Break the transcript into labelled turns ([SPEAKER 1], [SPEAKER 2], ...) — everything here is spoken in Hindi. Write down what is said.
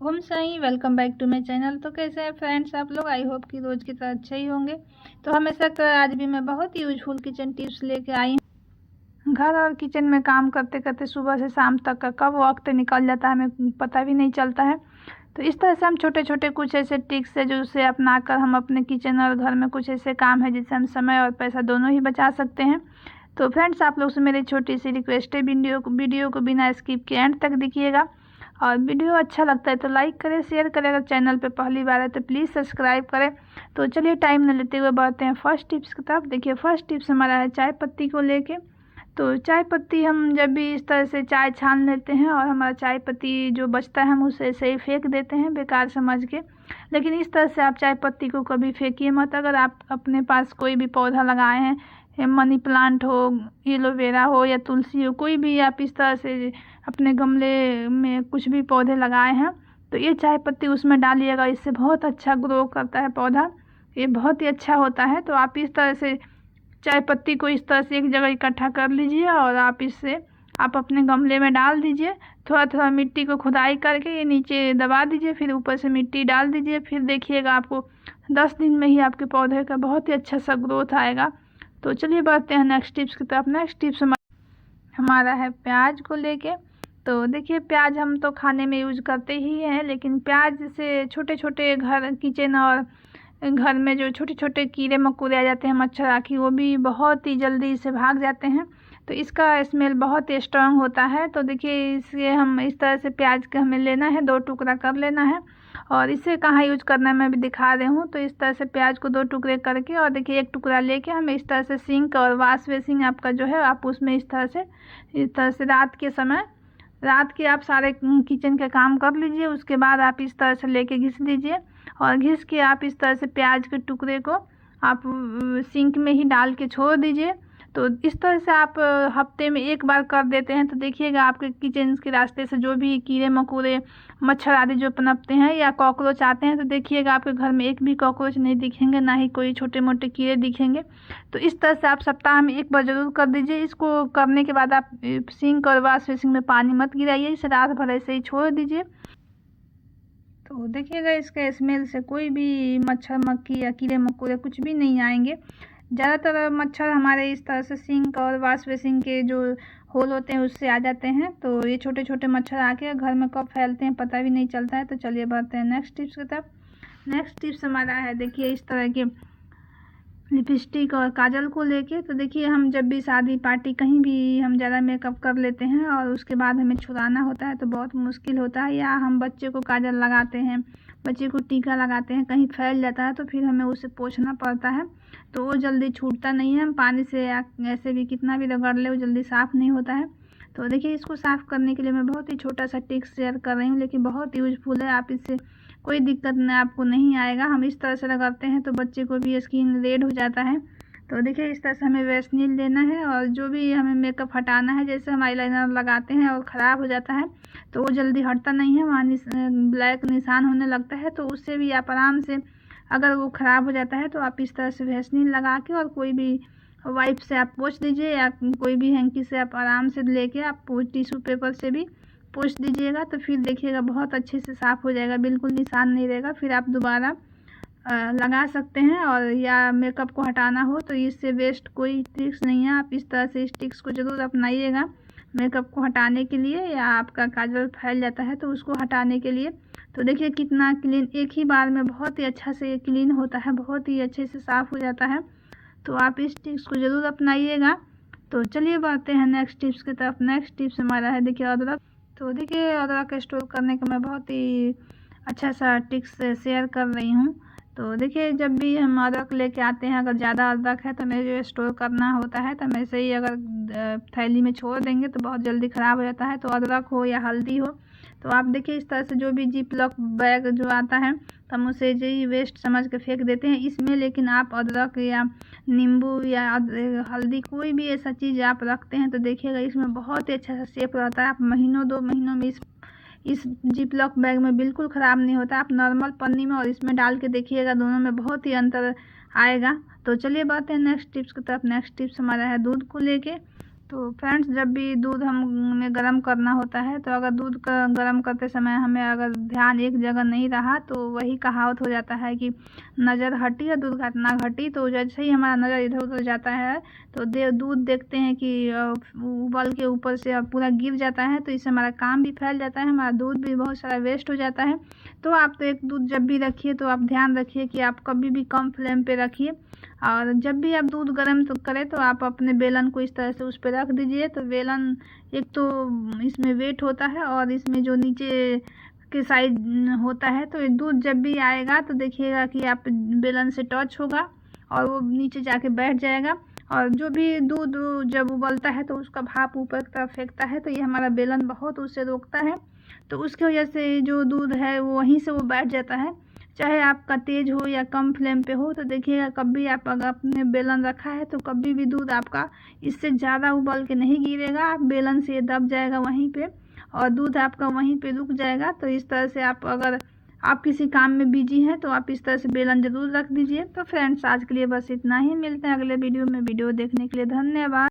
[SPEAKER 1] Om Sai, welcome back to my channel. तो कैसे हैं फ्रेंड्स आप लोग? आई होप कि रोज़ की तरह अच्छे ही होंगे। तो हमेशा आज भी मैं बहुत ही यूजफुल किचन टिप्स लेके आई हूँ। घर और किचन में काम करते करते सुबह से शाम तक का कब वक्त निकल जाता है हमें पता भी नहीं चलता है। तो इस तरह से हम छोटे छोटे कुछ ऐसे टिप्स है जो उसे अपना कर हम अपने किचन और घर में कुछ ऐसे काम है जिससे हम समय और पैसा दोनों ही बचा सकते हैं। तो फ्रेंड्स आप लोग से मेरी छोटी सी रिक्वेस्ट है, वीडियो को बिना स्किप के एंड तक देखिएगा। और वीडियो अच्छा लगता है तो लाइक करें, शेयर करें। अगर चैनल पे पहली बार है तो प्लीज़ सब्सक्राइब करें। तो चलिए टाइम न लेते हुए बढ़ते हैं फर्स्ट टिप्स की तरफ। देखिए फर्स्ट टिप्स हमारा है चाय पत्ती को लेके। तो चाय पत्ती हम जब भी इस तरह से चाय छान लेते हैं और हमारा चाय पत्ती जो बचता है हम उसे ऐसे ही फेंक देते हैं बेकार समझ के। लेकिन इस तरह से आप चाय पत्ती को कभी फेंकिए मत। अगर आप अपने पास कोई भी पौधा लगाए हैं, मनी प्लांट हो, एलोवेरा हो या तुलसी हो, कोई भी आप इस तरह से अपने गमले में कुछ भी पौधे लगाए हैं तो ये चाय पत्ती उसमें डालिएगा। इससे बहुत अच्छा ग्रो करता है पौधा, ये बहुत ही अच्छा होता है। तो आप इस तरह से चाय पत्ती को इस तरह से एक जगह इकट्ठा कर लीजिए और आप अपने गमले में डाल दीजिए। थोड़ा थोड़ा मिट्टी को खुदाई करके ये नीचे दबा दीजिए, फिर ऊपर से मिट्टी डाल दीजिए। फिर देखिएगा आपको 10 दिन में ही आपके पौधे का बहुत ही अच्छा सा ग्रोथ आएगा। तो चलिए बढ़ते हैं नेक्स्ट टिप्स की तरफ। नेक्स्ट टिप्स हमारा है प्याज को लेके। तो देखिए प्याज हम तो खाने में यूज करते ही हैं, लेकिन प्याज से छोटे छोटे घर किचन और घर में जो छोटे छोटे कीड़े मकोड़े आ जाते हैं, मच्छर आखी, वो भी बहुत ही जल्दी से भाग जाते हैं। तो इसका स्मेल बहुत ही स्ट्रांग होता है। तो देखिए इसलिए हम इस तरह से प्याज का हमें लेना है, 2 टुकड़ा कर लेना है। और इसे कहाँ यूज करना है मैं भी दिखा रही हूँ। तो इस तरह से प्याज को 2 टुकड़े करके और देखिए 1 टुकड़ा लेके हमें इस तरह से सिंक और वाश बेसिन आपका जो है आप उसमें इस तरह से रात के आप सारे किचन के काम कर लीजिए। उसके बाद आप इस तरह से लेके घिस दीजिए और घिस के आप इस तरह से प्याज के टुकड़े को आप सिंक में ही डाल के छोड़ दीजिए। तो इस तरह से आप हफ्ते में 1 बार कर देते हैं तो देखिएगा आपके किचन के रास्ते से जो भी कीड़े मकोड़े मच्छर आदि जो पनपते हैं या कॉकरोच आते हैं तो देखिएगा आपके घर में एक भी कॉकरोच नहीं दिखेंगे, ना ही कोई छोटे मोटे कीड़े दिखेंगे। तो इस तरह से आप सप्ताह में 1 बार ज़रूर कर दीजिए। इसको करने के बाद आप सिंक और वाश बेसिन में पानी मत गिराइए, इसे रात भर ऐसे ही छोड़ दीजिए। तो देखिएगा इसके स्मेल से कोई भी मच्छर मक्खी या कीड़े मकोड़े कुछ भी नहीं आएंगे। ज़्यादातर मच्छर हमारे इस तरह से सिंक और वाश बेसिन के जो होल होते हैं उससे आ जाते हैं। तो ये छोटे छोटे मच्छर आके घर में कब फैलते हैं पता भी नहीं चलता है। तो चलिए बढ़ते हैं नेक्स्ट टिप्स की तरफ। नेक्स्ट टिप्स हमारा है देखिए इस तरह के लिपस्टिक और काजल को लेके। तो देखिए हम जब भी शादी पार्टी कहीं भी हम ज़्यादा मेकअप कर लेते हैं और उसके बाद हमें छुड़ाना होता है तो बहुत मुश्किल होता है। या हम बच्चे को काजल लगाते हैं, बच्चे को टीका लगाते हैं, कहीं फैल जाता है तो फिर हमें उसे पोंछना पड़ता है। तो वो जल्दी छूटता नहीं है, हम पानी से या ऐसे भी कितना भी रगड़ ले वो जल्दी साफ़ नहीं होता है। तो देखिए इसको साफ़ करने के लिए मैं बहुत ही छोटा सा टिप्स शेयर कर रही हूँ, लेकिन बहुत यूजफुल है। आप इससे कोई दिक्कत नहीं आपको नहीं आएगा। हम इस तरह से लगाते हैं तो बच्चे को भी स्किन रेड हो जाता है। तो देखिए इस तरह से हमें वैसलीन लेना है और जो भी हमें मेकअप हटाना है, जैसे हम आईलाइनर लगाते हैं और ख़राब हो जाता है तो वो जल्दी हटता नहीं है, वहाँ ब्लैक निशान होने लगता है। तो उससे भी आप आराम से, अगर वो ख़राब हो जाता है तो आप इस तरह से वैसलीन लगा के और कोई भी वाइप से आप पोंछ दीजिए या कोई भी हैंकी से आप आराम से लेके आप टिश्यू पेपर से भी पोंछ दीजिएगा। तो फिर देखिएगा बहुत अच्छे से साफ़ हो जाएगा, बिल्कुल निशान नहीं रहेगा। फिर आप दोबारा लगा सकते हैं। और या मेकअप को हटाना हो तो इससे वेस्ट कोई ट्रिक्स नहीं है। आप इस तरह से इस ट्रिक्स को ज़रूर अपनाइएगा मेकअप को हटाने के लिए, या आपका काजल फैल जाता है तो उसको हटाने के लिए। तो देखिए कितना क्लीन, एक ही बार में बहुत ही अच्छा से क्लीन होता है, बहुत ही अच्छे से साफ़ हो जाता है। तो आप इस टिप्स को ज़रूर अपनाइएगा। तो चलिए बढ़ते हैं नेक्स्ट टिप्स की तरफ। नेक्स्ट टिप्स हमारा है देखिए अदरक। तो देखिए अदरक स्टोर करने का मैं बहुत ही अच्छा सा टिप्स शेयर कर रही हूँ। तो देखिए जब भी हम अदरक लेके आते हैं, अगर ज़्यादा अदरक है तो हमें जो स्टोर करना होता है तो हम ऐसे ही अगर थैली में छोड़ देंगे तो बहुत जल्दी ख़राब हो जाता है। तो अदरक हो या हल्दी हो तो आप देखिए इस तरह से जो भी जिपलॉक बैग जो आता है तो हम उसे जो ही वेस्ट समझ के फेंक देते हैं इसमें। लेकिन आप अदरक या नींबू या हल्दी कोई भी ऐसा चीज़ आप रखते हैं तो देखिएगा इसमें बहुत ही अच्छा सा शेप रहता है। आप महीनों 2 महीनों में इस जिपलॉक बैग में बिल्कुल ख़राब नहीं होता। आप नॉर्मल पन्नी में और इसमें डाल के देखिएगा, दोनों में बहुत ही अंतर आएगा। तो चलिए बात है नेक्स्ट टिप्स की तरफ। नेक्स्ट टिप्स हमारा है दूध को लेके। तो फ्रेंड्स, जब भी दूध हमें गर्म करना होता है तो अगर दूध का गर्म करते समय हमें अगर ध्यान एक जगह नहीं रहा तो वही कहावत हो जाता है कि नज़र हटी और दूध घटना घटी। तो जैसे ही हमारा नज़र इधर उधर जाता है तो दूध देखते हैं कि उबल के ऊपर से पूरा गिर जाता है, तो इससे हमारा काम भी फैल जाता है, हमारा दूध भी बहुत सारा वेस्ट हो जाता है। तो आप तो एक दूध जब भी रखिए तो आप ध्यान रखिए कि आप कभी भी कम फ्लेम पे रखिए, और जब भी आप दूध गर्म तो करें तो आप अपने बेलन को इस तरह से उस पर रख दीजिए। तो बेलन एक तो इसमें वेट होता है और इसमें जो नीचे के साइड होता है, तो दूध जब भी आएगा तो देखिएगा कि आप बेलन से टच होगा और वो नीचे जाके बैठ जाएगा, और जो भी दूध जब उबलता है तो उसका भाप ऊपर की तरफ फेंकता है, तो ये हमारा बेलन बहुत उससे रोकता है। तो उसकी वजह से जो दूध है वो वहीं से वो बैठ जाता है, चाहे आपका तेज हो या कम फ्लेम पे हो। तो देखिएगा कभी आप अगर आपने बेलन रखा है तो कभी भी दूध आपका इससे ज़्यादा उबल के नहीं गिरेगा, आप बेलन से दब जाएगा वहीं पे और दूध आपका वहीं पे रुक जाएगा। तो इस तरह से आप अगर आप किसी काम में बिजी हैं तो आप इस तरह से बेलन ज़रूर रख दीजिए। तो फ्रेंड्स, आज के लिए बस इतना ही, मिलते हैं अगले वीडियो में। वीडियो देखने के लिए धन्यवाद।